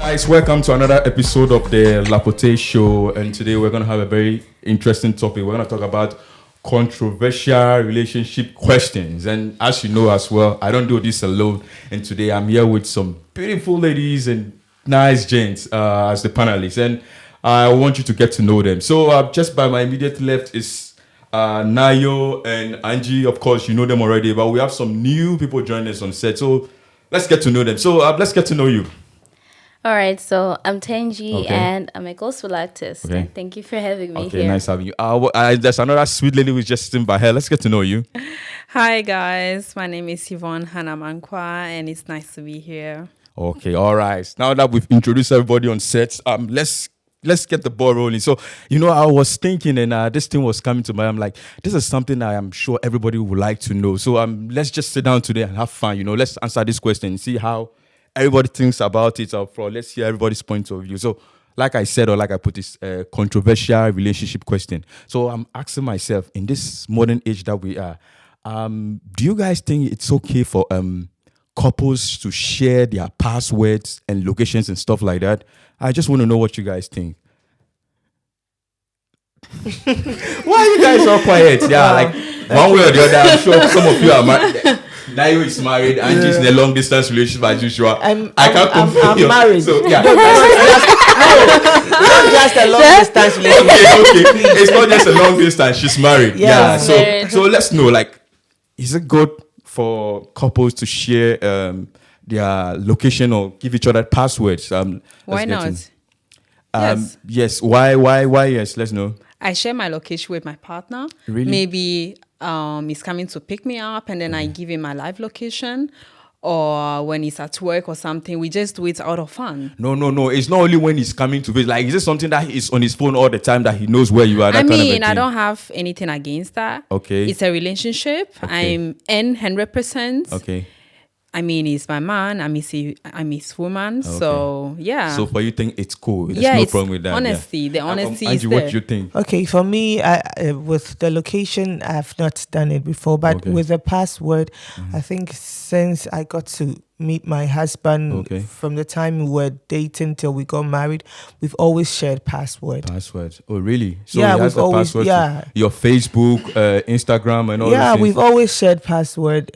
Guys, welcome to another episode of the Lapotee show, and today we're going to have a very interesting topic. We're going to talk about controversial relationship questions, and as you know as well, I don't do this alone, and today I'm here with some beautiful ladies and nice gents as the panelists, and I want you to get to know them. So just by my immediate left is Nayo and Angie. Of course, you know them already, but we have some new people joining us on set, so let's get to know them. So let's get to know you. All right, so I'm Tenji and I'm a gospel artist. Okay. And thank you for having me Okay, here. nice having you. There's another sweet lady who's just sitting by her. Let's get to know you. Hi guys, my name is Yvonne Hanamankwa and it's nice to be here. Okay, all right. Now that we've introduced everybody on set, let's get the ball rolling. So, I was thinking, and this thing was coming to mind. I'm like, this is something I am sure everybody would like to know. So, let's just sit down today and have fun. Let's answer this question and see how everybody thinks about it. Let's hear everybody's point of view. So, like I said, or like I put this controversial relationship question. So, I'm asking myself, in this modern age that we are, do you guys think it's okay for couples to share their passwords and locations and stuff like that? I just want to know what you guys think. Why are you guys all quiet? Yeah, like one way or the other, I'm sure some of you are married. Nayo is married, Angie's in a long distance relationship as usual. I'm married. So yeah. Not just a long distance relationship. Okay. It's not just a long distance. She's married. Yeah. So let's know, like, is it good for couples to share their location or give each other passwords? Why not? Yes. Yes. Why? Yes. Let's know. I share my location with my partner. Really? Maybe he's coming to pick me up and then I give him my live location. Or when he's at work or something, we just do it out of fun. No. It's not only when he's coming to visit. Like, is it something that is on his phone all the time that he knows where you are? I mean, I don't have anything against that. Okay. It's a relationship. Okay. I'm in 100%. Okay. I mean, he's my man. I'm his woman. Okay. So, yeah. So for you think it's cool? There's yeah, no it's problem with that. honesty. The honesty Angie, is there. what do you think? Okay, for me, with the location, I've not done it before, but Okay. with the password, I think since I got to meet my husband, Okay. from the time we were dating till we got married, we've always shared password. Password. Oh, really? So Yeah, he has we've the always- password yeah. to your Facebook, Instagram, and all Yeah, those things. we've always shared password.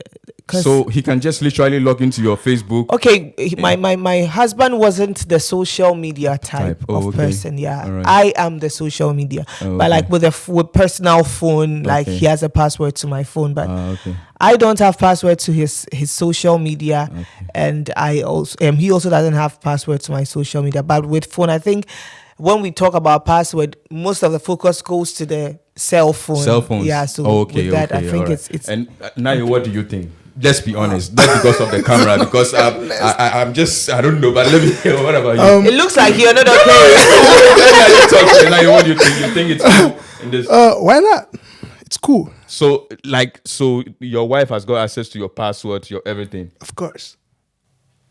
So he can just literally log into your Facebook. Okay, my husband wasn't the social media type Oh, of okay. person. Yeah, All right. I am the social media, Oh, but like okay. with personal phone, like Okay. he has a password to my phone, but Okay. I don't have password to his social media, and I also he also doesn't have password to my social media. But with phone, I think when we talk about password, most of the focus goes to the cell phone. Cell phones. Yeah, so okay, with that, I think all right. it's. And now, what do you think? Let's be honest. Not because of the camera, because I'm just, I don't know. But let me hear. What about you? It looks like you're not okay. Now, what do you think? You think it's cool in this? Why not? It's cool, So your wife has got access to your password, your everything. of course.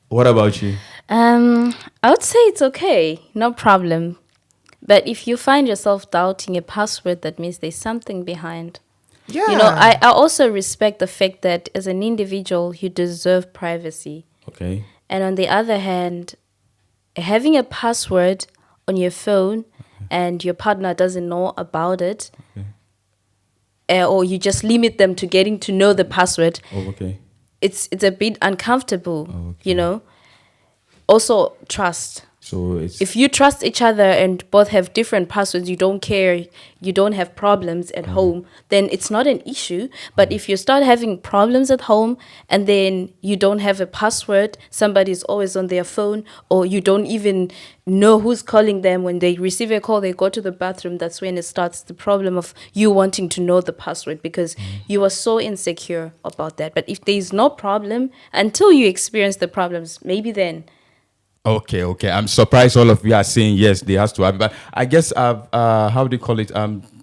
What about you? I would say it's okay, no problem. But if you find yourself doubting a password, that means there's something behind. Yeah, You know, I also respect the fact that as an individual, you deserve privacy. Okay. And on the other hand, having a password on your phone and your partner doesn't know about it, or you just limit them to getting to know the password, Oh, okay. it's a bit uncomfortable, Okay. you know. Also, trust. So it's If you trust each other and both have different passwords, you don't care, you don't have problems at home, then it's not an issue. But if you start having problems at home and then you don't have a password, somebody's always on their phone, or you don't even know who's calling them. When they receive a call, they go to the bathroom. That's when it starts the problem of you wanting to know the password because you are so insecure about that. But if there's no problem, until you experience the problems, maybe then. Okay. I'm surprised all of you are saying yes, they has to have it. But I guess how do you call it?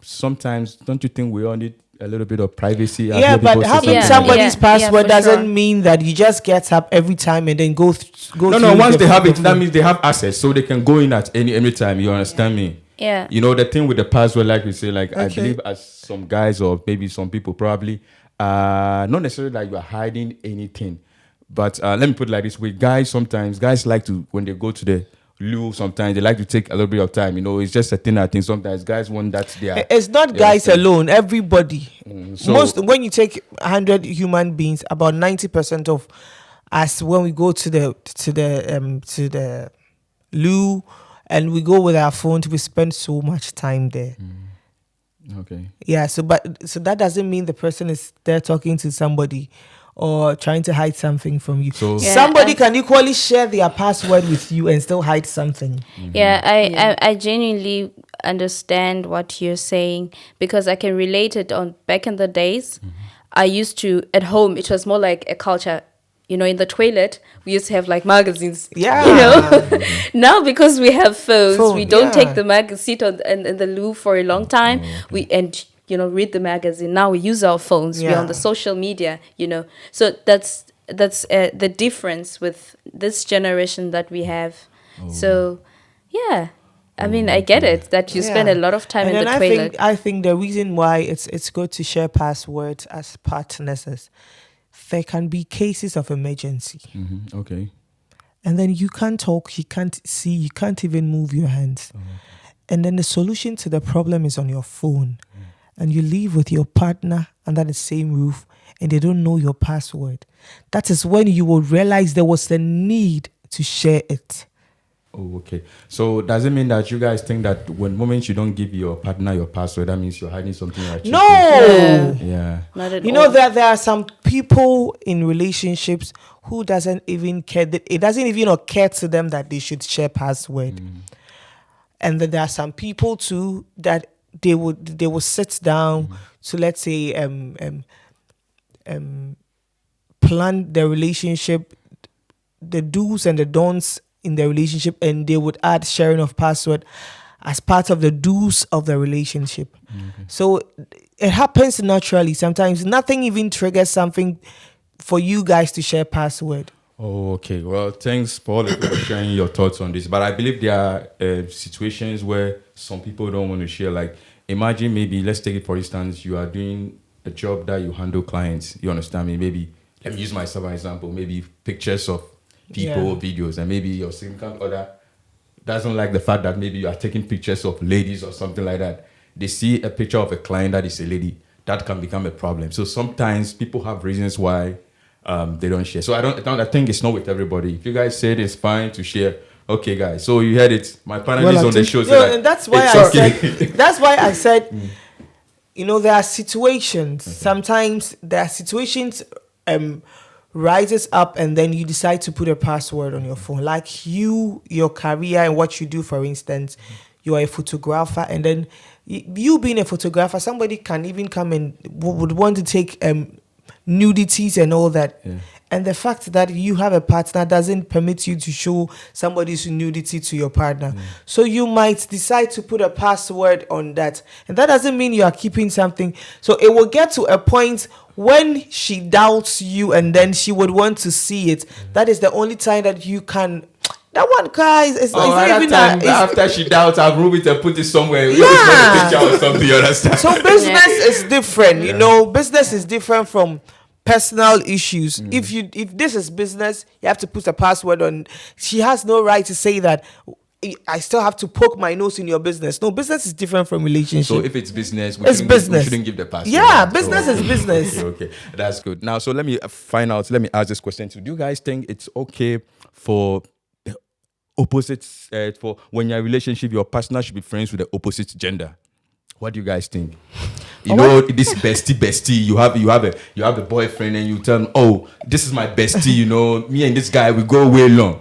Sometimes don't you think we all need a little bit of privacy? I've Yeah, heard but people say having something somebody's Yeah, password for doesn't sure. mean that you just get up every time and then go. No. through Once the they have it, phone. that means they have access, so they can go in at any time. You understand me? Yeah. You know the thing with the password, like we say, like I Okay. believe as some guys or maybe some people probably, not necessarily like you are hiding anything, but let me put it like this: with guys, sometimes guys like to when they go to the Lou, sometimes they like to take a little bit of time. It's just a thing. I think sometimes guys want that. It's not guys alone. Everybody. So- Most when you take 100 human beings, about 90% of us, when we go to the loo and we go with our phones, we spend so much time there. Okay. Yeah. So that doesn't mean the person is there talking to somebody or trying to hide something from you. So- Yeah, somebody can equally share their password with you and still hide something. Yeah, I genuinely understand what you're saying because I can relate it on back in the days. I used to, at home, it was more like a culture. In the toilet, we used to have like magazines. Yeah. Now, because we have phones, we don't yeah. take the sit in the loo for a long time. Read the magazine. Now we use our phones. We're on Yeah. the social media. So that's the difference with this generation that we have. So, yeah. I mean, I get it that you spend a lot of time And in then the toilet. I think the reason why it's good to share passwords as partners is there can be cases of emergency. Okay. And then you can't talk, you can't see, you can't even move your hands. And then the solution to the problem is on your phone. And you live with your partner under the same roof and they don't know your password. That is when you will realize there was a need to share it. Oh, okay. So does it mean that you guys think that when moments you don't give your partner your password, that means you're hiding something? No! Yeah. Not at You all. know that there are some people in relationships who doesn't even care. It doesn't even occur to them that they should share password. And then there are some people too that they would sit down to, let's say, plan their relationship, the do's and the don'ts in their relationship, and they would add sharing of password as part of the do's of the relationship. So it happens naturally. Sometimes nothing even triggers something for you guys to share password. Oh, okay. Well, thanks, Paul, for sharing your thoughts on this. But I believe there are situations where some people don't want to share. Like, imagine maybe, let's take it for instance, you are doing a job that you handle clients. You understand me? Maybe, let me use myself as an example. Maybe pictures of people, videos, and maybe your significant other doesn't like the fact that maybe you are taking pictures of ladies or something like that. They see a picture of a client that is a lady. That can become a problem. So sometimes people have reasons why they don't share. So I think it's not with everybody. If you guys said it's fine to share, okay, guys. So you heard it. My panel is on the show. So And that's why I said, there are situations. Sometimes there are situations rises up and then you decide to put a password on your phone. Like your career and what you do, for instance, you are a photographer, and then you being a photographer, somebody can even come and would want to take nudities and all that. And the fact that you have a partner doesn't permit you to show somebody's nudity to your partner. So you might decide to put a password on that. And that doesn't mean you are keeping something. So it will get to a point when she doubts you and then she would want to see it. That is the only time that you can. That one, guys, it's not even after she doubts, I've removed it and put it somewhere. Yeah. Picture or something, you understand? So business is different, business is different from personal issues. If this is business, you have to put a password on. She has no right to say that I still have to poke my nose in your business. No, business is different from relationship. So if it's business, we shouldn't give the password. Yeah, business is business. Okay, that's good. Now, so let me ask this question too. Do you guys think it's okay for the opposites, for when you're in a relationship, your partner should be friends with the opposite gender? What do you guys think? This bestie. You have a boyfriend, and you tell him, "Oh, this is my bestie." Me and this guy, we go way long.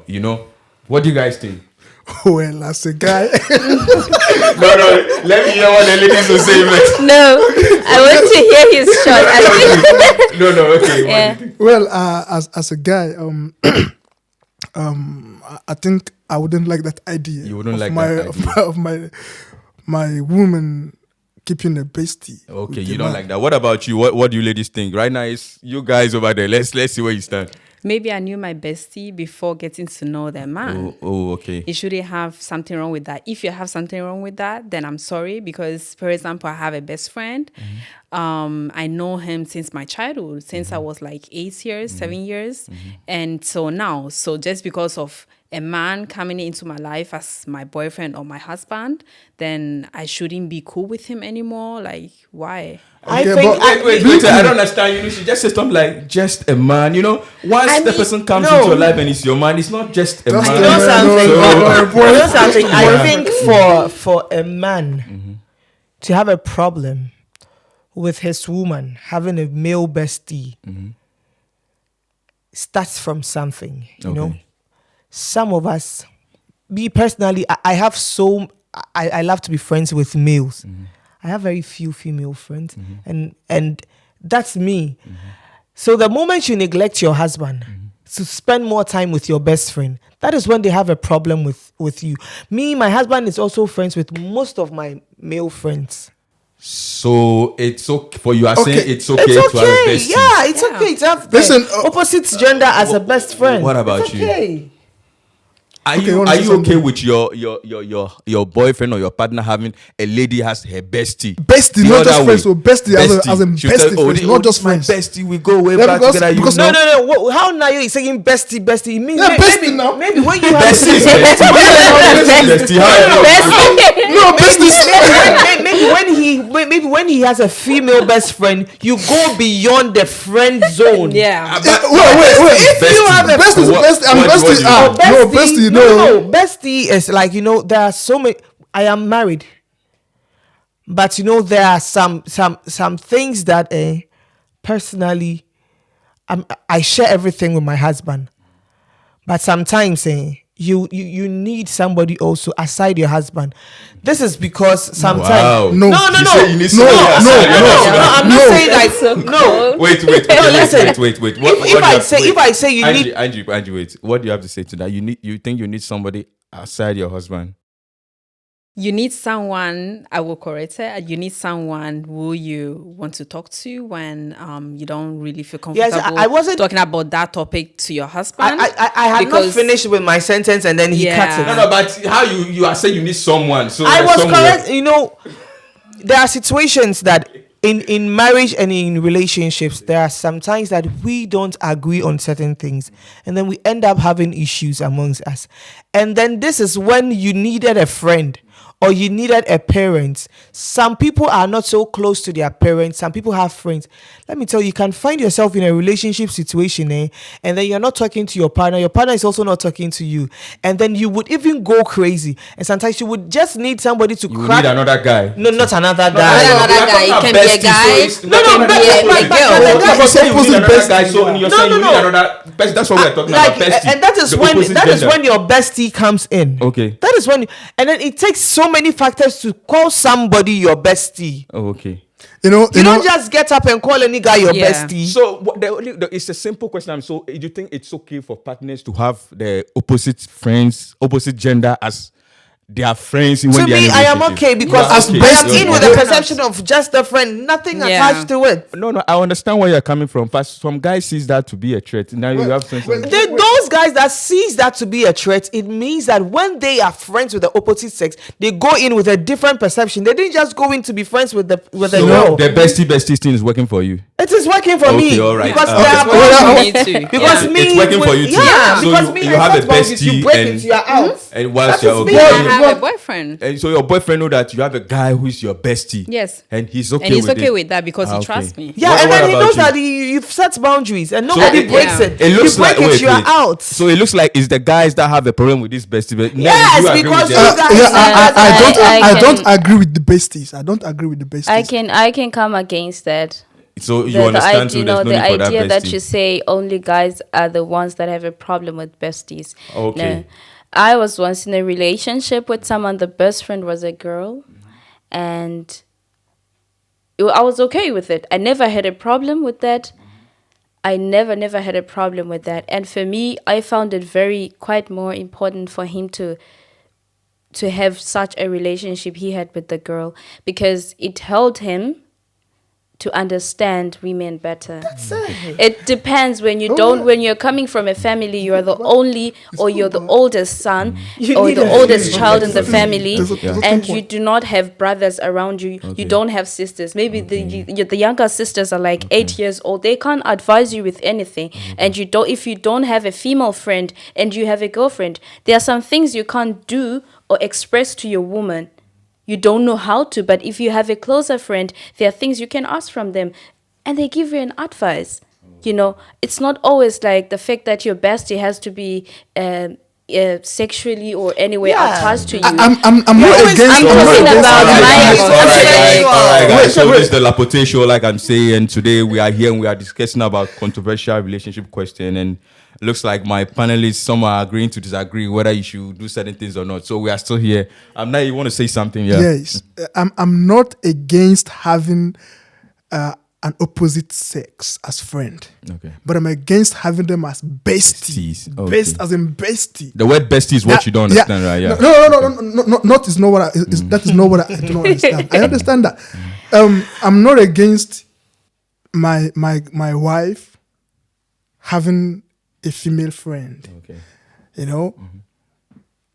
What do you guys think? Well, as a guy, No, let me hear what the ladies will say. No, I want to hear his shot. I think No, okay. Yeah. well, as a guy, I think I wouldn't like that idea. You wouldn't like my, that idea. of my woman keeping a bestie. Okay, with you the don't man. like that. What about you? What do you ladies think? Right now, it's you guys over there. Let's see where you stand. Maybe I knew my bestie before getting to know their man. Oh, okay. It shouldn't have something wrong with that. If you have something wrong with that, then I'm sorry. Because, for example, I have a best friend. I know him since my childhood, since I was like 8 years, 7 years. And so now, just because of a man coming into my life as my boyfriend or my husband, then I shouldn't be cool with him anymore. Like, why? I Okay, think but- Wait, I don't understand. You should just say something like just a man. Once I the mean, person comes no. into your life and it's your man, it's not just a Just man. a You know man. something? No, You know something? I Yeah. think for a man to have a problem with his woman having a male bestie starts from something. You know, Okay. some of us, me personally, I have I love to be friends with males. I have very few female friends, and that's me. So the moment you neglect your husband to spend more time with your best friend, that is when they have a problem with you. Me, my husband is also friends with most of my male friends. So it's okay for you. Are Okay. saying it's okay, It's to have a okay, bestie. yeah, it's Yeah. okay to have the Listen, opposite gender as a best friend. what about it's you? okay. Are Okay, you wanna are say you okay something? with your boyfriend or your partner having a lady has her bestie? Bestie, The not other just way. friends, so bestie as in She'll bestie tell, friends, not just my friends. bestie, we go way Yeah, back because- together. because- No. How now you saying bestie? It means Yeah, bestie now. maybe when you have Bestie is bestie. Bestie, how No, bestie. maybe when he has a female best friend, you go beyond the friend zone. Yeah. Wait. If you have a Bestie is What- bestie. I'm what- bestie. what do you Ah, do? no, bestie. No. Bestie is like, there are so many. I am married, but there are some things that personally, I share everything with my husband, but sometimes you need somebody also aside your husband. This is because sometimes Wow. No. no. You say you need No, somebody outside your husband. I'm not saying like no. Wait. listen. Wait. What If do you I have- say- wait. if I say you need- Angie, wait. What do you have to say to that? You think you need somebody outside your husband? You need someone, I will correct it. You need someone who you want to talk to when you don't really feel Yes, comfortable I wasn't- talking about that topic to your husband. I had not Because- finished with my sentence and then he Yeah. cut it. No, but how you are saying you need someone? So I there's was somewhere- correct. There are situations that in marriage and in relationships, there are sometimes that we don't agree on certain things, and then we end up having issues amongst us. And then this is when you needed a friend or you needed a parent. Some people are not so close to their parents. Some people have friends. Let me tell you, you can find yourself in a relationship situation, and then you're not talking to your partner. Your partner is also not talking to you, and then you would even go crazy. And sometimes you would just need somebody to You crack. need another guy. No, not another Not guy. another We are guy. talking It about can be a besties, guy. so it's- No, we're talking but about yeah, besties. but You girl. say you Opposite need another besties. guy, so you're saying you need another bestie. That's what we're talking about. Bestie. And that is The when opposite that is gender. when your bestie comes in. Okay. That is when, and then it takes so many factors to call somebody your bestie. Oh, okay. You You don't just get up and call any guy your Yeah. bestie. So it's a simple question. So do you think it's okay for partners to have the opposite friends, opposite gender as their friends when To they are in me, a I am relationship? okay because You are okay. I am You're in with okay. the perception of just a friend, nothing Yeah. attached to it. No, I understand where you're coming from. But some guys sees that to be a threat. Now you have sense. wait. Those guys that sees that to be a threat, it means that when they are friends with the opposite sex, they go in with a different perception. They didn't just go in to be friends with the So girl. the bestie thing is working for you. It is working for Okay, me all right. because Okay. there are Well, boundaries. Me too. Because Yeah. me, It's working for you too. Yeah, So because you- me, you I have a set boundaries, bestie you break and- it, you are out. And whilst That you're is me. okay, I have a boyfriend. and so your boyfriend know that you have a guy who is your bestie. Yes. And he's okay And he's with okay it. with that because he Okay. trusts me. Yeah, What- and what then he about knows you? that you've set boundaries and nobody it- breaks yeah. it. It looks you break like it, you are out. So it looks like it's the guys that have a problem with this bestie. But Yes, you agree because with you them. guys- I don't can- agree with the besties. I don't agree with the besties. I can come against that. So you The understand idea, too. There's no the need for that idea that bestie. you say only guys are the ones that have a problem with besties. Okay. No. I was once in a relationship with someone. The best friend was a girl, and I was okay with it. I never had a problem with that. I never had a problem with that. And for me, I found it quite more important for him to have such a relationship he had with the girl, because it held him to understand women better. It depends when you're coming from a family, you're the only or you're the oldest son or the oldest child in the family, and you do not have brothers around you. You don't have sisters. Maybe the younger sisters are like 8 years old. They can't advise you with anything, and if you don't have a female friend and you have a girlfriend, there are some things you can't do or express to your woman. You don't know how to, but if you have a closer friend, there are things you can ask from them, and they give you an advice. It's not always like the fact that your bestie has to be sexually or anyway attached to you. I'm not against. I'm talking about All right, guys. So this is the Lapotee show, like I'm saying. Today we are here and we are discussing about controversial relationship question, and it looks like my panelists, some are agreeing to disagree whether you should do certain things or not. So we are still here. Now you want to say something? Yeah. Yes, I'm not against having an opposite sex as friend. Okay. But I'm against having them as besties. Okay. Best as in bestie. The word bestie is what you don't understand, right? Yeah. No. That is not what I do not understand. I understand that. I'm not against my wife having a female friend. Okay.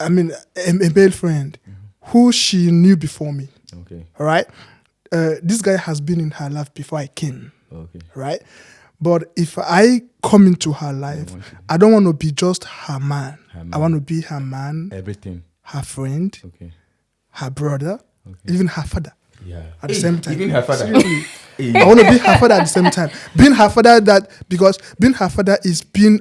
I mean a male friend who she knew before me. Okay. All right. This guy has been in her life before I came. Okay. Right. But if I come into her life, I don't want to be just her man. I want to be her man, Everything. her friend, Okay. her brother, even her father. Yeah. At the same time. Even her father. Seriously. I want to be her father at the same time. Being her father because being her father is being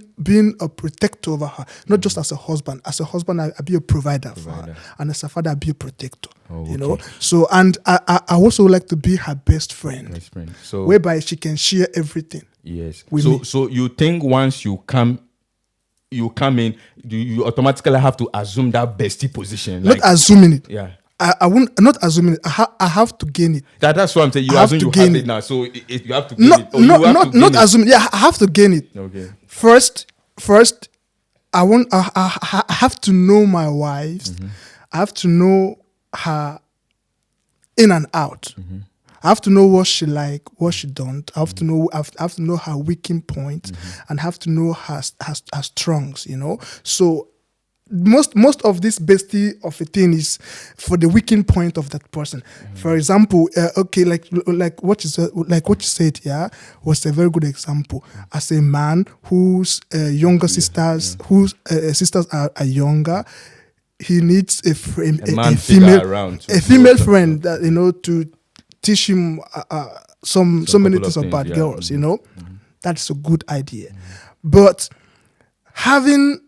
a protector over her, not just as a husband. As a husband, I be a provider for her, and as a father, I be a protector. Oh, you know. So, and I also like to be her best friend. So whereby she can share everything. Yes. With me. So you think once you come in, you automatically have to assume that bestie position? Not assuming it. Yeah. I won't not assuming it. I have to gain it. That's what I'm saying. You I have assume to you gain have it. it now, so you have to gain it. Or you have to gain Not it. assuming. Yeah, I have to gain it. Okay. First, I have to know my wife. I have to know her in and out. I have to know what she like, what she don't. I have to know. I have to know her weakening point, and have to know her strongs. You know. So most of this bestie of a thing is for the weakening point of that person. For example, like what you said, yeah, was a very good example. As a man whose younger sisters, whose sisters are younger, he needs a female friend that to teach him so many things about girls. You know, that's a good idea. But having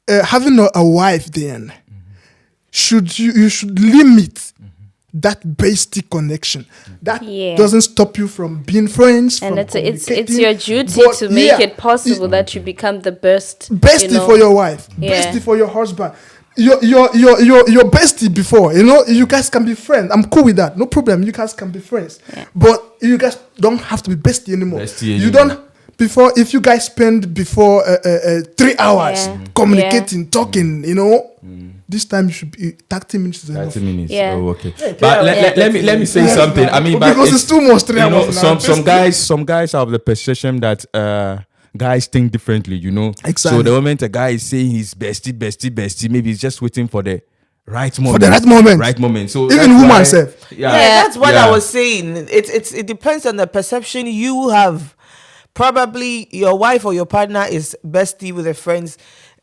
a wife, then you should limit that bestie connection. That doesn't stop you from being friends. And it's your duty to make it possible that you become the bestie for your wife, bestie for your husband. Your bestie before, you guys can be friends. I'm cool with that. No problem. You guys can be friends, but you guys don't have to be bestie anymore. You don't. Before, if you guys spend 3 hours communicating, talking, this time you should be 30 minutes. 30 minutes. Yeah. Oh, okay. But let me say something. I mean, because it's too much 3 hours. Some guys have the perception that guys think differently. Exactly. So the moment a guy is saying he's bestie, maybe he's just waiting for the right moment. For the right moment. So even woman self. Yeah, that's what I was saying. It depends on the perception you have. Probably your wife or your partner is bestie with their friends,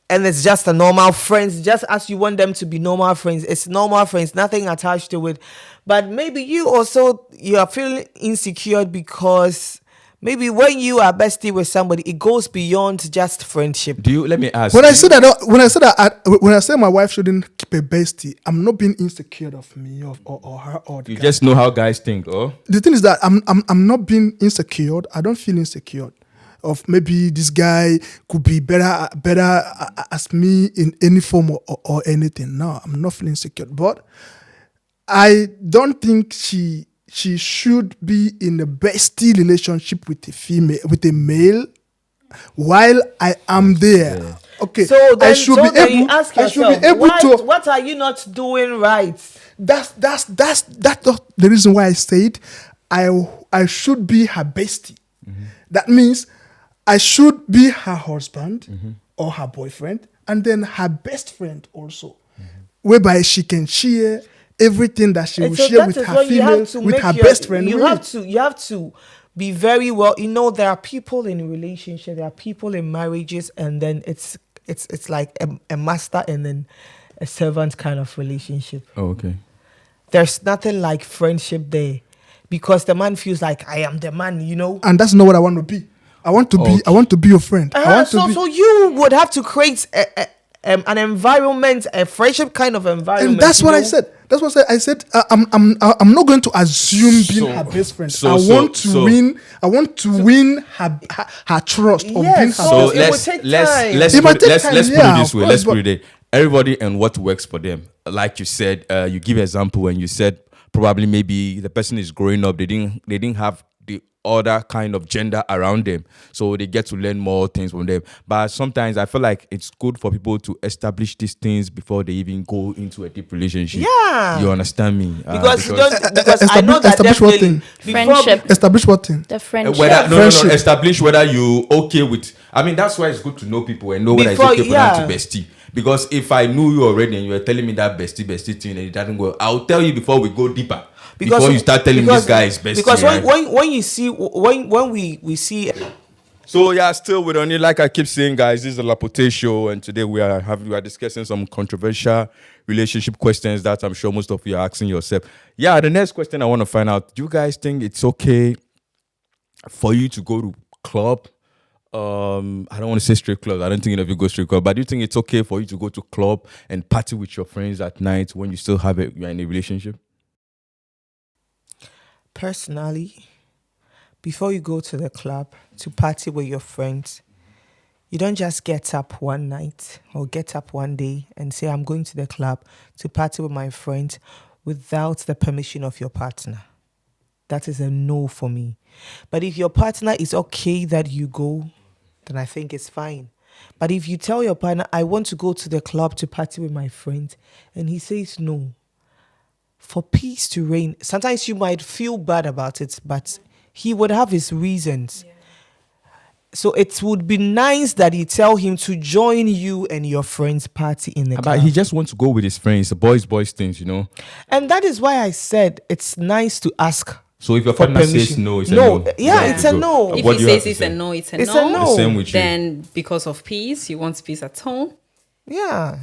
and it's just a normal friends, just as you want them to be normal friends. It's normal friends, nothing attached to it. But maybe you are feeling insecure because maybe when you are bestie with somebody, it goes beyond just friendship. Let me ask? When I say my wife shouldn't keep a bestie, I'm not being insecure of me or her or the you guy. just know how guys think, oh? The thing is that I'm not being insecure. I don't feel insecure of maybe this guy could be better as me in any form or anything. No, I'm not feeling insecure. But I don't think she should be in a bestie relationship with a male while I am there. Okay. So then, I should be able you ask yourself, to. what are you not doing right? that's the reason why I said I should be her bestie. That means I should be her husband or her boyfriend, and then her best friend also, whereby she can share everything that she will And so share that with is her why you have female, to with make her your- best friend. You with. have to be very well. You know, there are people in relationship, there are people in marriages, and then it's like a master and then a servant kind of relationship. Oh, okay. There's nothing like friendship there, because the man feels like I am the man. You know. And that's not what I want to be. I want to be. I want to be your friend. I want to be. So you would have to create an environment, a friendship kind of environment. And that's you what know? I said. That's what I said. I'm not going to assume being her best friend. I want to win her trust of Yes, being her so best it friend. would take time. let's It might put take let's time, let's put yeah, it this of way. course, Let's put but- it there. Everybody and what works for them. Like you said, you give example when you said probably maybe the person is growing up. They didn't have the other kind of gender around them, so they get to learn more things from them. But sometimes I feel like it's good for people to establish these things before they even go into a deep relationship. Yeah. You understand me? Because you don't. Because I know that establish what definitely thing? Friendship. Establish what thing? The friendship. whether no, Friendship. establish whether you okay with. I mean, that's why it's good to know people and know whether it's Before- okay for yeah. them to bestie. Because if I knew you already and you were telling me that bestie thing and it doesn't go, I'll tell you before we go deeper. Before you start telling me this guy is bestie. Because right? when you see when we see So yeah, still with only like I keep saying, guys, this is the Lapotee show, and today we are discussing some controversial relationship questions that I'm sure most of you are asking yourself. Yeah, the next question I want to find out: do you guys think it's okay for you to go to club? I don't want to say strip club. I don't think any of you go strip club, but do you think it's okay for you to go to club and party with your friends at night when you still you're in a relationship? personally, before you go to the club to party with your friends, you don't just get up one night or get up one day and say, I'm going to the club to party with my friends without the permission of your partner. That is a no for me. But if your partner is okay that you go, then I think it's fine. But if you tell your partner, I want to go to the club to party with my friends, and he says no, for peace to reign, sometimes you might feel bad about it, but he would have his reasons. So it would be nice that you tell him to join you and your friends' party in the But club. he just wants to go with his friends, the boys things, you know. And that is why I said it's nice to ask. So if your For partner says permission. no, it's No, a no. yeah, You it's have a to no. go. If What he do you have says to it's say? a no, it's a It's no. a no. The same with you. Then because of peace, he wants peace at home. Yeah.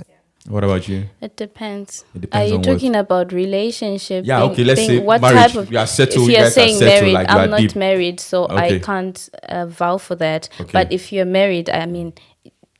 What about you? It depends. It depends Are you on talking about relationship? Yeah, okay, let's say what marriage. type of? You are settled, If you you're guys are saying settled, married, like you are I'm not deep. married, so Okay. I can't vow for that. Okay. But if you're married, I mean,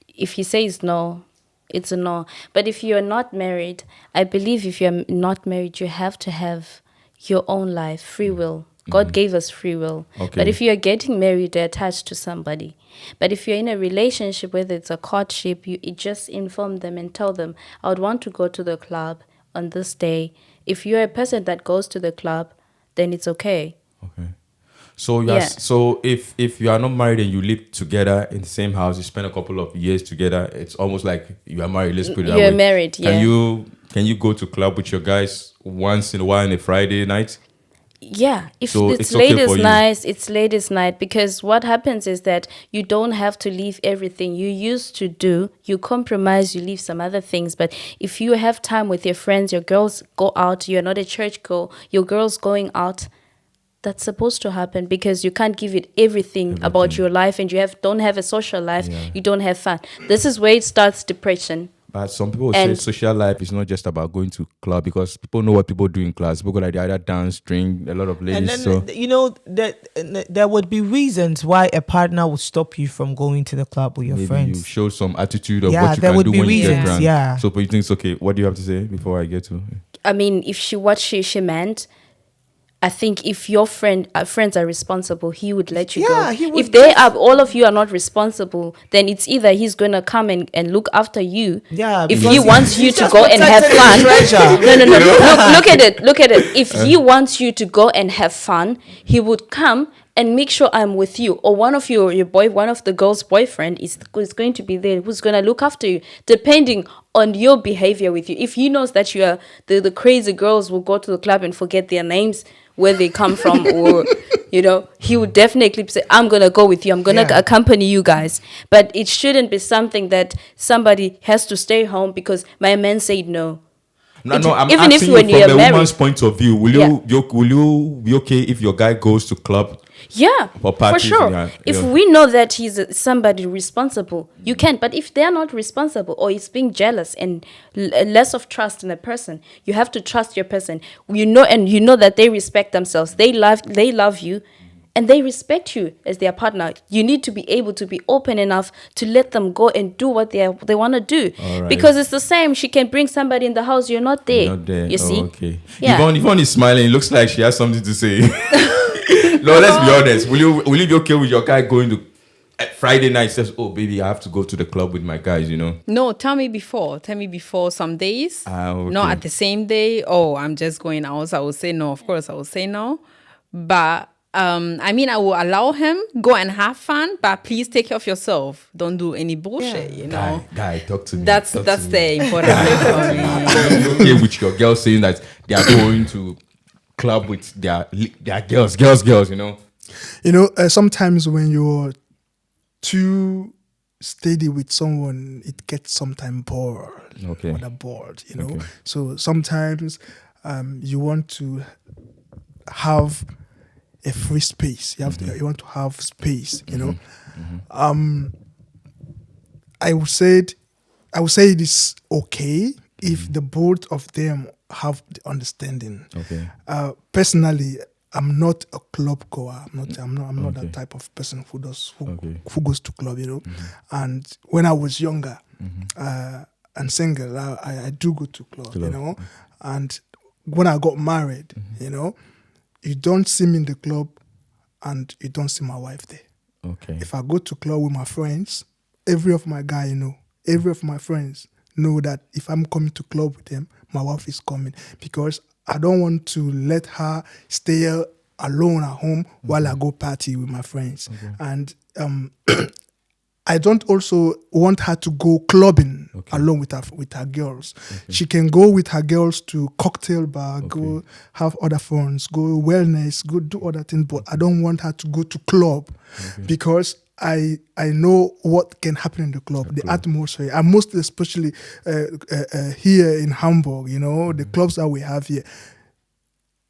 if he says no, it's a no. But if you're not married, I believe if you're not married, you have to have your own life, free will. God gave us free will. Okay. But if you're getting married, you're attached to somebody. But if you're in a relationship, whether it's a courtship, you just inform them and tell them, I would want to go to the club on this day. If you're a person that goes to the club, then it's okay. Okay. So you are, Yeah. so if you are not married and you live together in the same house, you spend a couple of years together, it's almost like you are married. Let's put it that You're way. married, yeah. Can you go to club with your guys once in a while on a Friday night? Yeah, if So it's it's okay ladies' for you. night, it's ladies' night, because what happens is that you don't have to leave everything you used to do. You compromise, you leave some other things. But if you have time with your friends, your girls go out, you're not a church girl, your girls going out, that's supposed to happen, because you can't give it everything about your life, and you don't have a social life, you don't have fun. This is where it starts depression. But some people say And- social life is not just about going to club, because people know what people do in class. People go like they either dance, drink, a lot of ladies. And then, So you know, there would be reasons why a partner would stop you from going to the club with your maybe friends. you show some attitude of Yeah, what you there can would do be when you get reasons, drunk. yeah. So, but you think it's okay? What do you have to say before I get to? I mean, if what she meant, I think if your friends are responsible, he would let you Yeah, go. he would If they are, all of you are not responsible, then it's either he's gonna come and look after you. Yeah, If because he wants you he's to just go and have protecting fun. his treasure. No. Look at it. If he wants you to go and have fun, he would come and make sure I'm with you, or one of one of the girl's boyfriend is going to be there, who's going to look after you, depending on your behavior with you. If he knows that you are the crazy girls will go to the club and forget their names, where they come from, or he would definitely say, I'm gonna go with you, I'm gonna accompany you guys. But it shouldn't be something that somebody has to stay home because my man said no. No, I'm even asking if when you you're from a married, woman's point of view. Will you be okay if your guy goes to club? Yeah, For for parties, sure. yeah, If yeah. we know that he's somebody responsible, you can. But if they're not responsible, or he's being jealous and less of trust in a person, you have to trust your person. And you know that they respect themselves. They love you, and they respect you as their partner. You need to be able to be open enough to let them go and do what they want to do. All right. Because it's the same. She can bring somebody in the house. You're not there. Not there. You see? Okay. Yeah. Yvonne is smiling. It looks like she has something to say. No, let's be honest. Will you be okay with your guy going to Friday night? Says, "Oh, baby, I have to go to the club with my guys." No, tell me before some days. Okay. Not at the same day. Oh, I'm just going out. I will say no. Of course, I will say no. But I will allow him go and have fun, but please take care of yourself. Don't do any bullshit. Guy, talk to me. That's Talk to me. the important thing for me. Are you okay with your girl saying that they are going to club with their girls? Sometimes when you're too steady with someone, it gets sometimes bored. Okay. Or they're bored, Okay. So sometimes you want to have a free space. You want to have space, I would say it is okay if the both of them have the understanding. Okay. Personally, I'm not a club goer. I'm not Okay. that type of person who Okay. who goes to club, And when I was younger and single, I do go to club, And when I got married, you don't see me in the club and you don't see my wife there. Okay. If I go to club with my friends, every of my friends know that if I'm coming to club with them, my wife is coming, because I don't want to let her stay alone at home while I go party with my friends. Okay. And I don't also want her to go clubbing alone with her girls. Okay. She can go with her girls to cocktail bar, go have other funs, go wellness, go do other things. But I don't want her to go to club because I know what can happen in the club, the atmosphere. And most especially here in Hamburg, the clubs that we have here.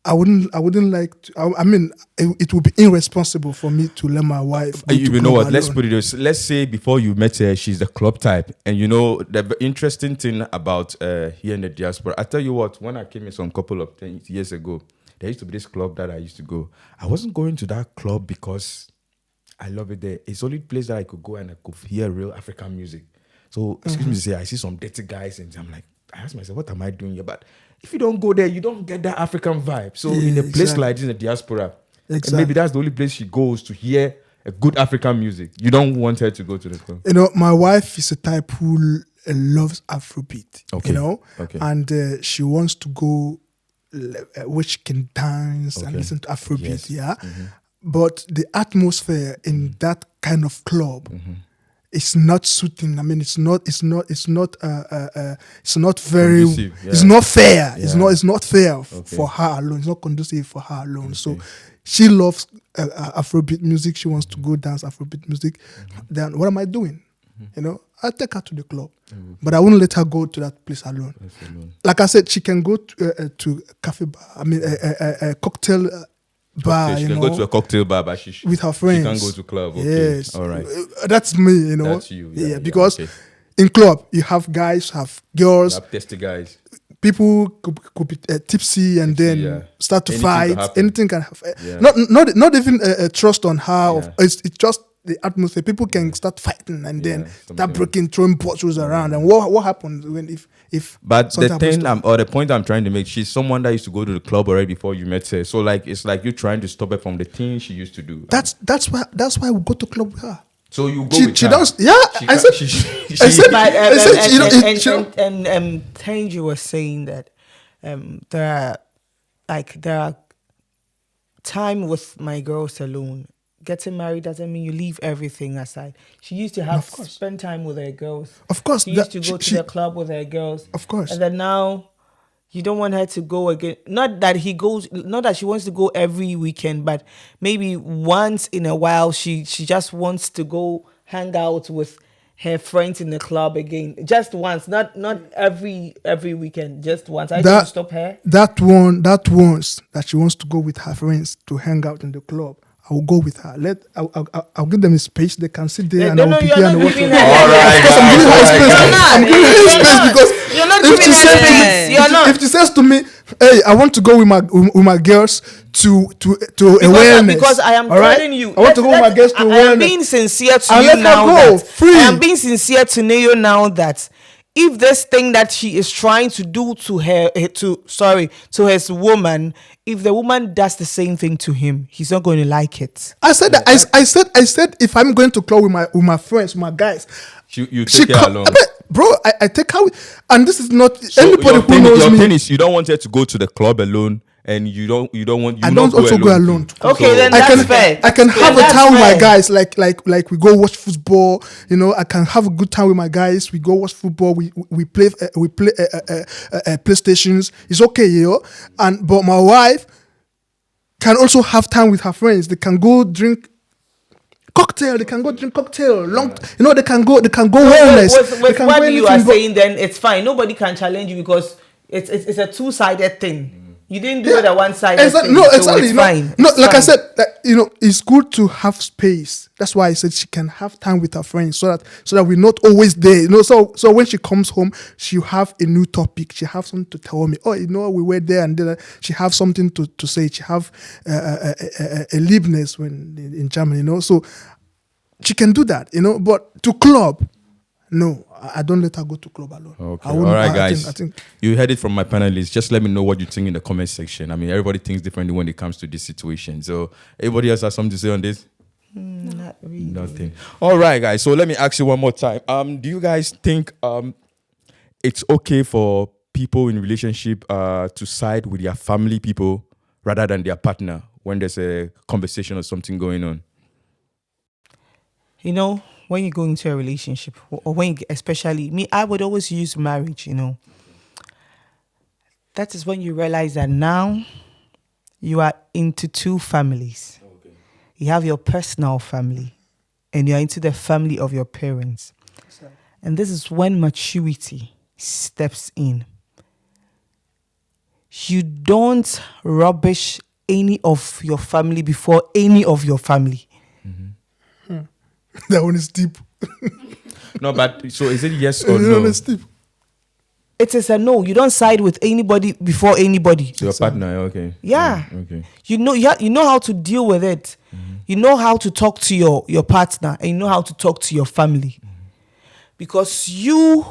I wouldn't like to. It would be irresponsible for me to let my wife go to You know club what? alone. Let's put it this. Let's say before you met her, she's the club type, and the interesting thing about here in the diaspora. I tell you what, when I came here some couple of 10 years ago, there used to be this club that I used to go. I wasn't going to that club because I love it there. It's the only place that I could go and I could hear real African music. So excuse me to say, I see some dirty guys, and I'm like, I ask myself, what am I doing here? But if you don't go there, you don't get that African vibe. So in a place like this in the diaspora, and maybe that's the only place she goes to hear a good African music. You don't want her to go to the club. My wife is a type who loves Afrobeat. Okay. Okay. And she wants to go where she can dance and listen to Afrobeat. Yes. Yeah, but the atmosphere in that kind of club. It's not suiting. It's not very. Conducive, yeah. It's not fair. Yeah. It's not fair Okay. for her alone. It's not conducive for her alone. So she loves Afrobeat music. She wants to go dance Afrobeat music. Then what am I doing? I take her to the club, but I wouldn't let her go to that place alone. Like I said, she can go to cafe bar. A cocktail. Bar, she can go to a cocktail bar, but with her friends. She can't go to club. Okay. Yes, all right. That's me. That's you. Yeah, because okay. in club you have guys, have girls. You have testy guys. People could be tipsy and then start to fight. Anything can happen. Yeah. Not even trust on her. Yeah. It's just the atmosphere. People can start fighting and then start breaking, throwing bottles around. And what happens when if But the thing or the point I'm trying to make, she's someone that used to go to the club already before you met her. So it's like you're trying to stop her from the things she used to do. That's why we go to club with her. So you go She with her. does. Yeah, I said. Tangy was saying that there are time with my girls alone getting married doesn't mean you leave everything aside. She used to have Of course. spend time with her girls. Of course, She used that- to go to the club with her girls. Of course. And then now you don't want her to go again. Not that she wants to go every weekend, but maybe once in a while she just wants to go hang out with her friends in the club again. Just once, not every weekend, just once. I don't stop her. That ones that she wants to go with her friends to hang out in the club. I will go with her. I'll give them a space. They can sit there and I will be here and watch them. All right, Of course, I'm giving her space. I'm giving her space because You're not if giving she her says to me, space. You're not. if she says to me, "Hey, I want to go with my girls to a wellness," because I am all right? telling you, I want to go with my girls to I am wellness. being sincere to And you let her now. go, That free. I am being sincere to Neo now that if this thing that she is trying to do to his woman, if the woman does the same thing to him, he's not going to like it. I said that. I said if I'm going to club with my friends, my guys, You take her along. Bro, I take her with, and this is not So anybody your who thing, knows your me. thing is you don't want her to go to the club alone, and you don't want. You I not don't also go alone. too. Okay, then I that's can fair. I can have a That's time with my fair. guys like we go watch football. You know, I can have a good time with my guys. We go watch football. We play PlayStations. It's okay, but my wife can also have time with her friends. They can go drink cocktail. They can go drink cocktail. They can go wellness. They With can what go you anything are but- saying, then it's fine. Nobody can challenge you because it's a two-sided thing. You didn't do it a one-sided thing. No, so exactly. it's fine. No, It's like I fine. said, it's good to have space. That's why I said she can have time with her friends, so that we're not always there. So when she comes home, she have a new topic. She have something to tell me. Oh, we were there, and then she have something to say. She have a Leibniz when in Germany. So she can do that. But to club, no, I don't let her go to club alone. Okay, I all wouldn't- right, I guys. think You heard it from my panelists. Just let me know what you think in the comment section. I mean, everybody thinks differently when it comes to this situation. So, everybody else has something to say on this? Not really. Nothing. All right, guys. So let me ask you one more time. Do you guys think it's okay for people in relationship to side with their family people rather than their partner when there's a conversation or something going on? When you go into a relationship, or especially me, I would always use marriage. That is when you realize that now you are into two families. Okay. You have your personal family, and you're into the family of your parents. And this is when maturity steps in. You don't rubbish any of your family before any of your family. that one is deep. No, but so is it yes or That no? one is deep. It is a no. You don't side with anybody before anybody. So your partner, okay. Yeah. Okay. You know how to deal with it. You know how to talk to your partner, and you know how to talk to your family. Because you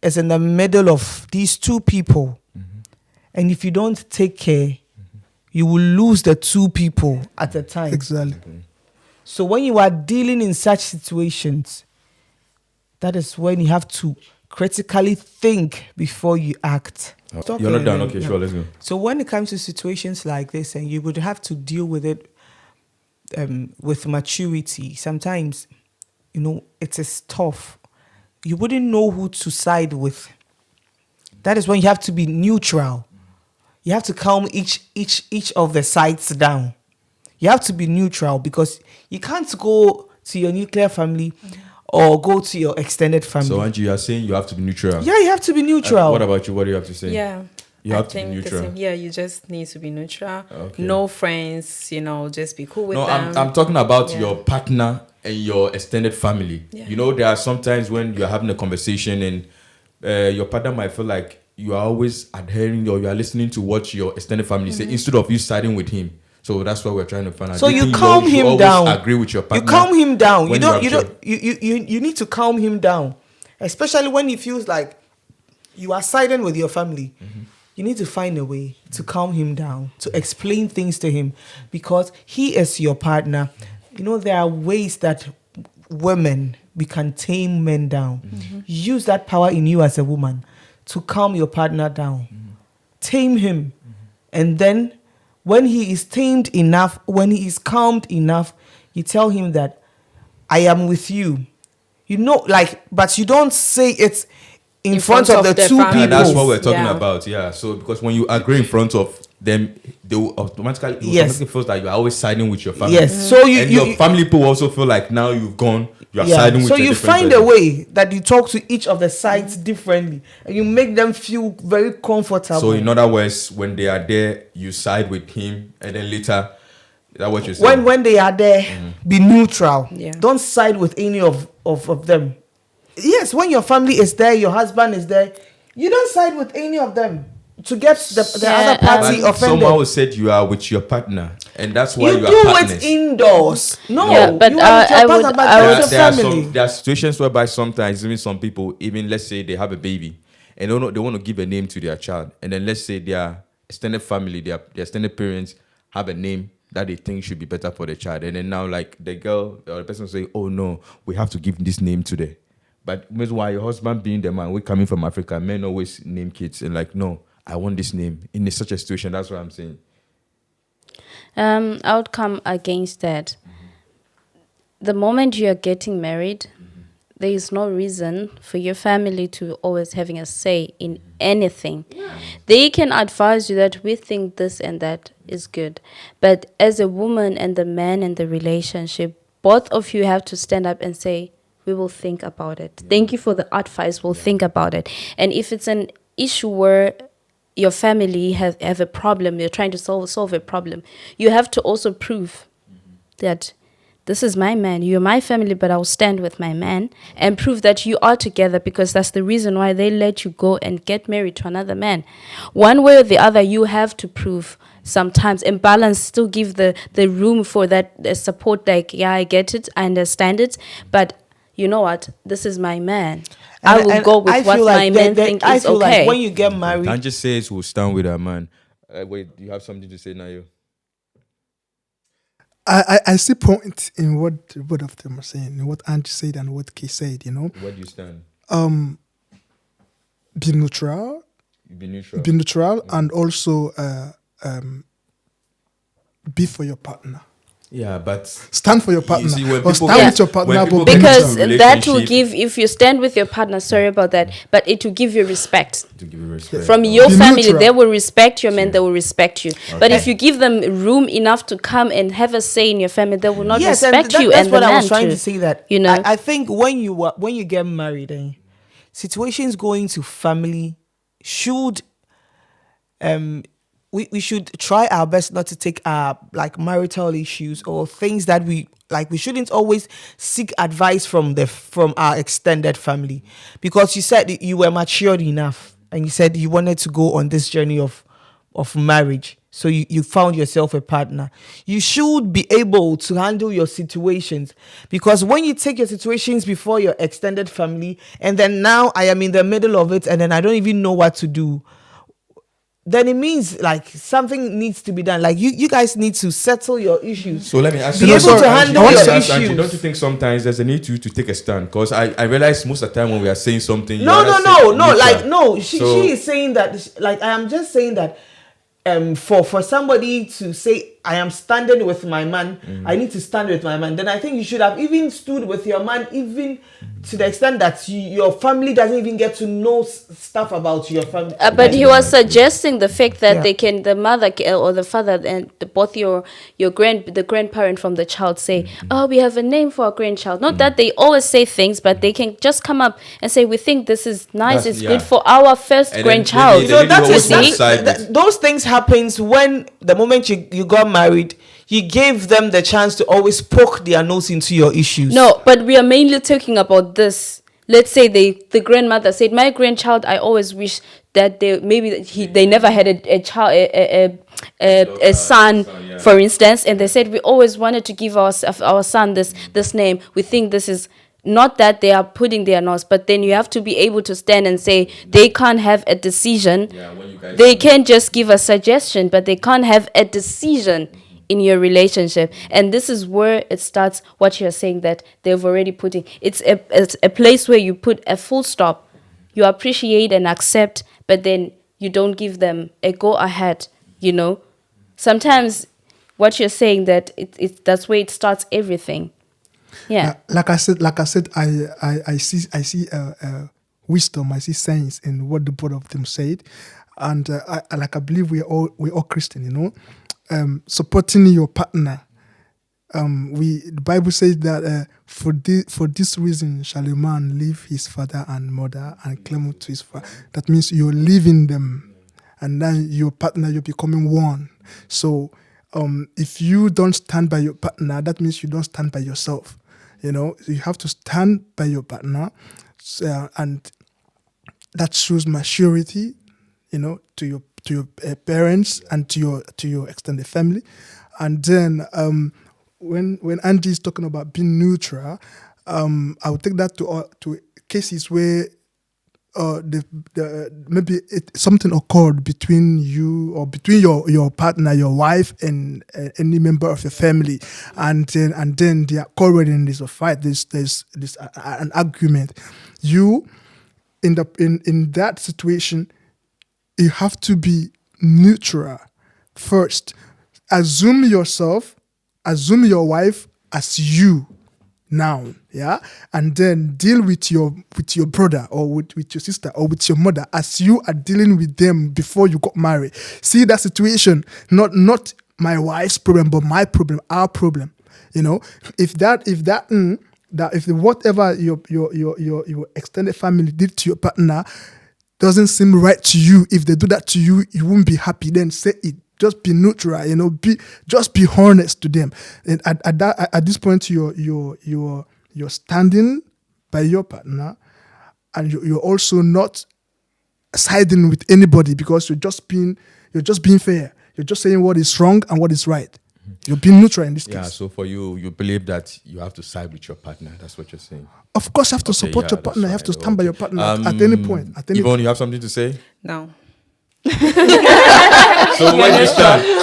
is in the middle of these two people. And if you don't take care, you will lose the two people at a time. Exactly. So when you are dealing in such situations, that is when you have to critically think before you act. Stop You're not it, done. man. Okay, Yeah. sure, let's go. So when it comes to situations like this, and you would have to deal with it with maturity, sometimes, it is tough. You wouldn't know who to side with. That is when you have to be neutral. You have to calm each of the sides down. You have to be neutral because you can't go to your nuclear family or go to your extended family. So, Angie, you are saying you have to be neutral. Yeah, you have to be neutral. What about you? What do you have to say? Yeah. You I have to be think the neutral. same. Yeah, you just need to be neutral. Okay. No friends, just be cool with No, them. I'm talking about Yeah. your partner and your extended family. Yeah. There are sometimes when you're having a conversation and your partner might feel like you are always adhering or you are listening to what your extended family say instead of you siding with him. So that's what we're trying to find out. So Do you think calm should him always down. Agree with your partner. You calm him down. when You have don't. You need to calm him down, especially when he feels like you are siding with your family. You need to find a way to calm him down, to explain things to him, because he is your partner. There are ways that we can tame men down. Use that power in you as a woman to calm your partner down. Tame him. And then when he is tamed enough, when he is calmed enough, you tell him that I am with you. You know, like, but you don't say it in front of the two family. people. That's what we're talking Yeah. about. Yeah. So because when you agree in front of them, they will automatically feel that you are always siding with your family. Yes. So and your family people also feel like now you've gone, you are siding with so your you different find a person. way that you talk to each of the sides differently, and you make them feel very comfortable. So in other words, when they are there, you side with him, and then later, is that what you're saying? when they are there, be neutral. Yeah. Don't side with any of them. Yes, when your family is there, your husband is there, you don't side with any of them to get the Yeah, other party But offended. someone who said you are with your partner, and that's why You you are do partners. it indoors. No, Yeah, but you are with your I partner, would- but I that's would- your family. There are situations whereby sometimes even some people, even let's say they have a baby, and they want to give a name to their child, and then let's say their extended family, their extended parents have a name that they think should be better for the child, and then now like the girl or the person say, oh no, we have to give this name to the. But meanwhile, your husband being the man, we're coming from Africa, men always name kids and like, no, I want this name in such a situation. That's what I'm saying. I would come against that. The moment you are getting married, there is no reason for your family to always having a say in anything. They can advise you that we think this and that is good. But as a woman and the man in the relationship, both of you have to stand up and say, we will think about it. Thank you for the advice. We'll think about it. And if it's an issue where your family have a problem, you're trying to solve a problem, you have to also prove that this is my man, you're my family, but I'll stand with my man, and prove that you are together, because that's the reason why they let you go and get married to another man. One way or the other, you have to prove sometimes, and balance, still give the room for that support, like, yeah, I get it, I understand it, but you know what, this is my man. I will go with what my man thinks I is feel okay. like when you get married, Tanja says we'll stand with our man. Wait, do you have something to say now? You? I see point in what both of them are saying, what Angie said and what Kay said, you know. Where do you stand? Be neutral, You be neutral. and also be for your partner. Yeah, but Stand for your partner. see, when or people stand get- with your partner, when people but be get Because neutral. into that will relationship- give, if you stand with your partner, sorry about that, but it will give you respect. to give you respect. From your Be family, neutral. they will respect your man, they will respect you. But Okay. if you give them room enough to come and have a say in your family, they will not yes, respect and you. that's And what the I man was trying too, to say. That you know. I think when you get married, situations going to family should we should try our best not to take our like marital issues or things that we like. We shouldn't always seek advice from our extended family, because you said that you were matured enough and you said you wanted to go on this journey of marriage. So you found yourself a partner. You should be able to handle your situations, because when you take your situations before your extended family, and then now I am in the middle of it and then I don't even know what to do, then it means like something needs to be done. Like you guys need to settle your issues. So let me ask Be you. able to handle Angie, your Angie, issues. don't you think sometimes there's a need to take a stand? Because I realize most of the time when we are saying something, you No. either say neutral. Like no. She So- is saying that. Like I am just saying that. For somebody to say I am standing with my man, I need to stand with my man. Then I think you should have even stood with your man, even to the extent that your family doesn't even get to know stuff about your family. But he was suggesting the fact that Yeah. they can, the mother or the father and both the grandparent from the child say, oh, we have a name for our grandchild. Not that they always say things, but they can just come up and say, we think this is nice. That's- It's yeah. good for our first And then grandchild. maybe So the lady that was is one see? side with- those things happens when the moment you got married, you gave them the chance to always poke their nose into your issues. No, but we are mainly talking about this. Let's say the grandmother said, my grandchild, I always wish that they never had a child, a son, yeah. for instance, and they said we always wanted to give our son this name. We think this is not that they are putting their nose, but then you have to be able to stand and say they can't have a decision. Yeah, when you guys- They can just give a suggestion, but they can't have a decision in your relationship. And this is where it starts, what you're saying, that they've already putting. It's a place where you put a full stop. You appreciate and accept, but then you don't give them a go ahead, you know. Sometimes what you're saying, that that's where it starts everything. Yeah. Like I said, I see wisdom, I see sense in what the both of them said, and I believe we're all Christian, supporting your partner. The Bible says that for this reason shall a man leave his father and mother and cling to his father. That means you're leaving them, and then your partner, you're becoming one. So if you don't stand by your partner, that means you don't stand by yourself. You have to stand by your partner, and that shows maturity, to your parents and to your extended family. And then when Andy is talking about being neutral, I would take that to cases where maybe something occurred between you or between your partner, your wife, and any member of your family, and then they are quarreling. There's a fight. There's an argument. You in that situation, you have to be neutral first. Assume your wife as you now, yeah, and then deal with your brother or with your sister or with your mother as you are dealing with them before you got married. See that situation, not my wife's problem, but my problem, our problem. If whatever your extended family did to your partner doesn't seem right to you, if they do that to you, you won't be happy. Then say it. Just be neutral, just be honest to them. And at this point, you're standing by your partner, and you're also not siding with anybody, because you're just being fair. You're just saying what is wrong and what is right. You're being neutral in this case. Yeah. So for you believe that you have to side with your partner. That's what you're saying. Of course, you have to support your partner. You have to stand by your partner at any point. Yvonne, you have something to say? No. So when you stand, you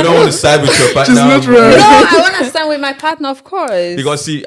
don't want to side with your partner. She's neutral. No, I want to stand with my partner, of course. Because see,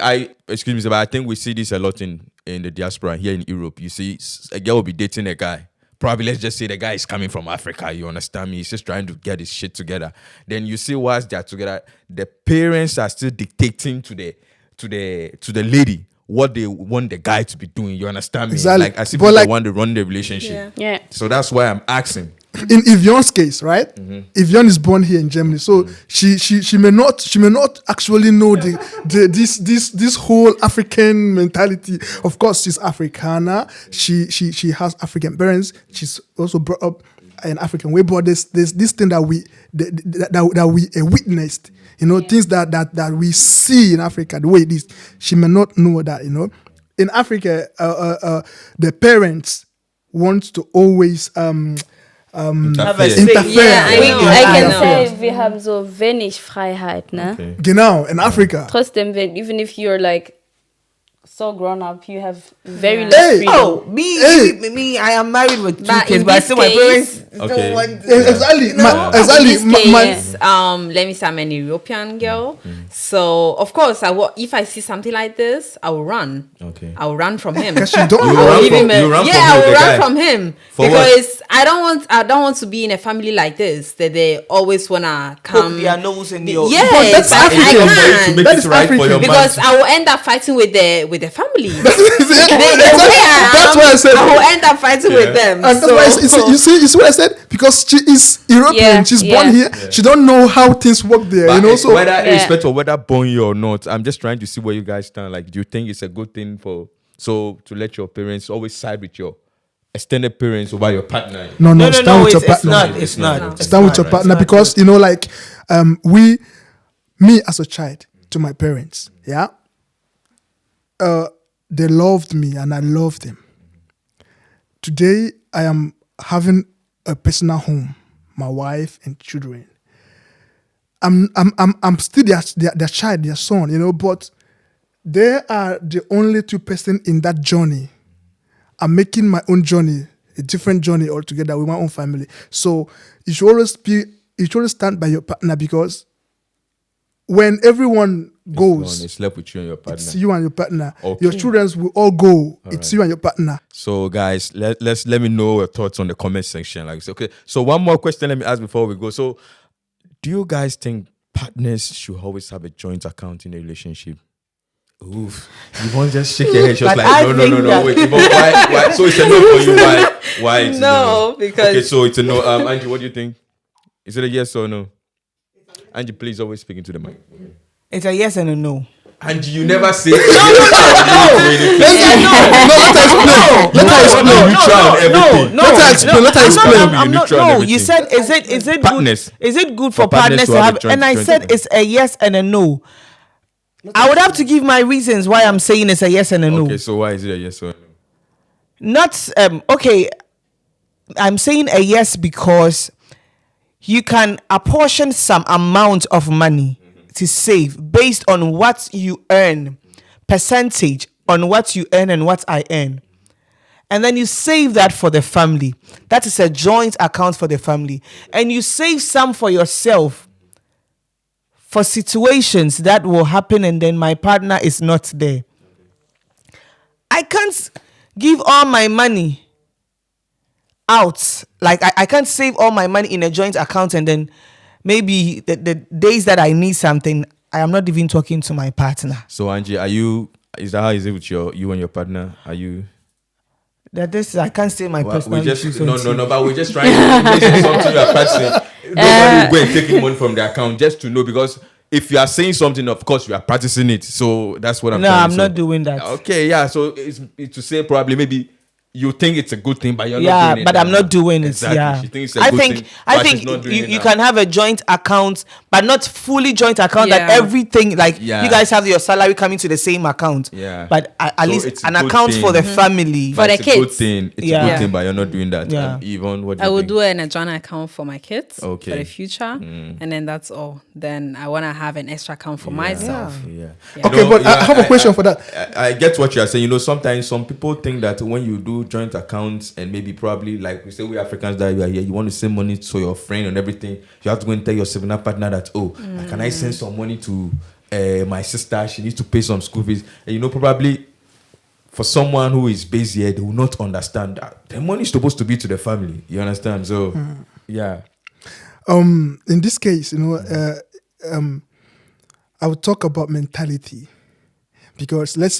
excuse me, but I think we see this a lot in the diaspora here in Europe. You see, a girl will be dating a guy. Probably, let's just say the guy is coming from Africa. You understand me? He's just trying to get his shit together. Then you see, whilst they're together, the parents are still dictating to the lady what they want the guy to be doing. You understand me? Exactly. Like as if they want to run the relationship. Yeah. So that's why I'm asking. In Yvonne's case, right? Yvonne is born here in Germany, so she may not actually know this whole African mentality. Of course, she's Africana. She has African parents. She's also brought up in African way, but there's this thing that we witnessed. Things that we see in Africa the way it is. She may not know that. In Africa, the parents want to always interfere. Yeah, I can know. say, wir haben so wenig Freiheit, ne? Okay. Genau, in Africa. Trotzdem, even if you're like so grown up, you have very less Hey! freedom. Oh, me, I am married with two But kids, in but this still my case- parents Okay. don't want. Exactly. In this My case, let me say I'm an European girl. So, of course, if I see something like this, I will run. Okay. I will run from him. Because you don't You know. run Leave from- him you run yeah, from I who, will the run guy? from him For because I don't want to be in a family like this that they always wanna come. Poke their nose in your. Yes, But that's I African. For you to can't. make That it is right for your African. Because man. I will end up fighting with the family. That's why I said. I will end up fighting with them. And that's so, why you see what I said? Because she is European, Yeah, she's yeah. born here, she don't know how things work there, But so whether irrespective of whether born you or not, I'm just trying to see where you guys stand. Like, do you think it's a good thing to let your parents always side with your extended parents over your partner? no, No, stand with your it's partner. not. It's not. Stand with your partner because me as a child to my parents, yeah, they loved me and I loved them. Today I am having a personal home, my wife and children. I'm still their child, their son, but they are the only two person in that journey. I'm making my own journey, a different journey altogether with my own family. So you should always stand by your partner, because when everyone goes, They slept with you and your partner. it's you and your partner. Okay. Your children will all go. It's you and your partner. So guys, let me know your thoughts on the comment section. Like, okay. So one more question let me ask before we go. So Do you guys think partners should always have a joint account in a relationship? Oof. You won't just shake your head just But like, I no, think that- wait. Yvonne, why? So it's a no for you. Why? It's a No, because- Okay, so it's a no. Angie, what do you think? Is it a yes or no? Angie, please always speak into the mic. It's a yes and a no. Angie, you never say Let her explain. I'm not. No, you said is it Partners. good? Is it good for For partners partners to to have a have? joint- And I joint said account. it's a yes and a no. I would have to give my reasons why I'm saying it's a yes and a no. Okay, so why is it a yes or no? Not okay. I'm saying a yes because you can apportion some amount of money to save based on what you earn, percentage on what you earn and what I earn. And then you save that for the family. That is a joint account for the family. And you save some for yourself for situations that will happen and then my partner is not there. I can't give all my money out. Like I can't save all my money in a joint account and then maybe the days that I need something, I am not even talking to my partner. So Angie, is that how is it with you and your partner? Are you? That this I can't say my personal issues on TV. No, but we're just trying to mention something you are practicing. Nobody will go and taking money from the account just to know, because if you are saying something, of course you are practicing it. So that's what I'm No, trying I'm to not say. doing that. Okay, yeah. So it's to say probably maybe you think it's a good thing, but you're not Yeah, doing it. but I'm not doing it. Exactly. Yeah, She thinks it's a good thing, but she's not doing it you now. can have a joint account, but not fully joint account. That Yeah. everything like Yeah. you guys have your salary coming to the same account. Yeah. but at So least it's a an good account for thing. the family. For But the it's a good kids. thing. It's a Yeah. good thing, but you're not doing that. Yeah. Yvonne, what do I you will think? do an joint account for my kids Okay. for the future, and then that's all. Then I want to have an extra account for myself. Yeah. Okay, but I have a question for that. I get what you are saying. Sometimes some people think that when you do joint accounts and maybe probably like we say we Africans that you are here, you want to send money to your friend and everything. You have to go and tell your seminar partner that can I send some money to my sister? She needs to pay some school fees. And probably for someone who is based here, they will not understand that the money is supposed to be to the family. You understand? So yeah. In this case, I would talk about mentality, because let's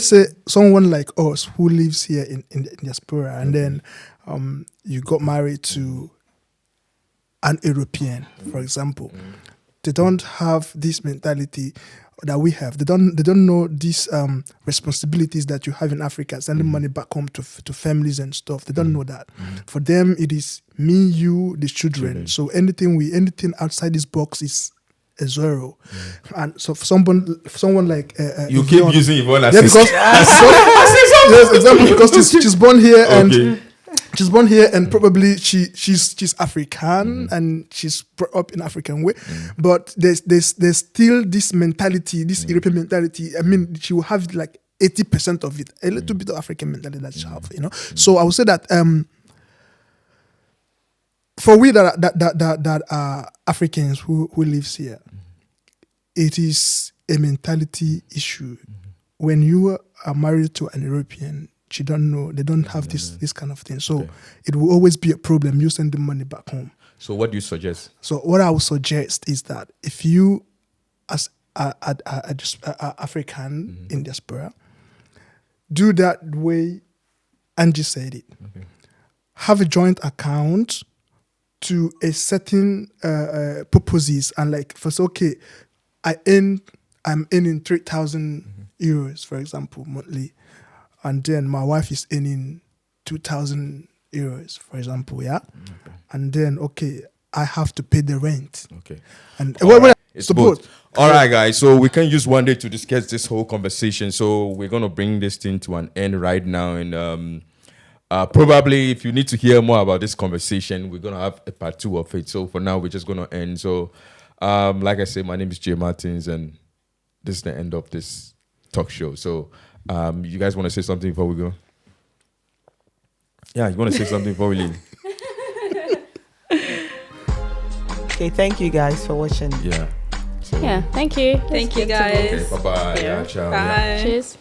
say someone like us who lives here in the diaspora, and then you got married to an European, for example. They don't have this mentality that we have. They don't know these responsibilities that you have in Africa, sending money back home to families and stuff. They don't know that. For them, it is me, you, the children. So anything outside this box is a zero. And so for someone like You keep Yvonne- using Yvonne as yeah, a- because yes, exactly, because she's born here Okay. and she's born here and probably she's African and she's brought up in African way, but there's still this mentality, this European mentality. I mean, she will have like 80% of it, a little bit of African mentality that she have, So I would say that for we that are Africans who lives here, it is a mentality issue. When you are married to an European, they don't have this kind of thing. So it will always be a problem. You send the money back home. So what do you suggest? So what I would suggest is that if you, as a African in diaspora, do that way Angie said it. Have a joint account to a certain purposes, and like I'm earning 3,000 euros, for example, monthly, and then my wife is earning 2,000 euros, for example, and then I have to pay the rent. Okay. And It's both. All right, guys. So we can use one day to discuss this whole conversation. So we're gonna bring this thing to an end right now, and probably if you need to hear more about this conversation, we're gonna have a part 2 of it. So for now, we're just gonna end. So, like I said, my name is Jay Martins, and this is the end of this talk show. So, you guys want to say something before we go? Yeah, you want to say something before we leave? Okay, thank you guys for watching. Yeah. Yeah, thank you. Thank you, It's good to guys. Okay. Bye bye. Yeah. Yeah. Ciao. Bye. Yeah. Cheers.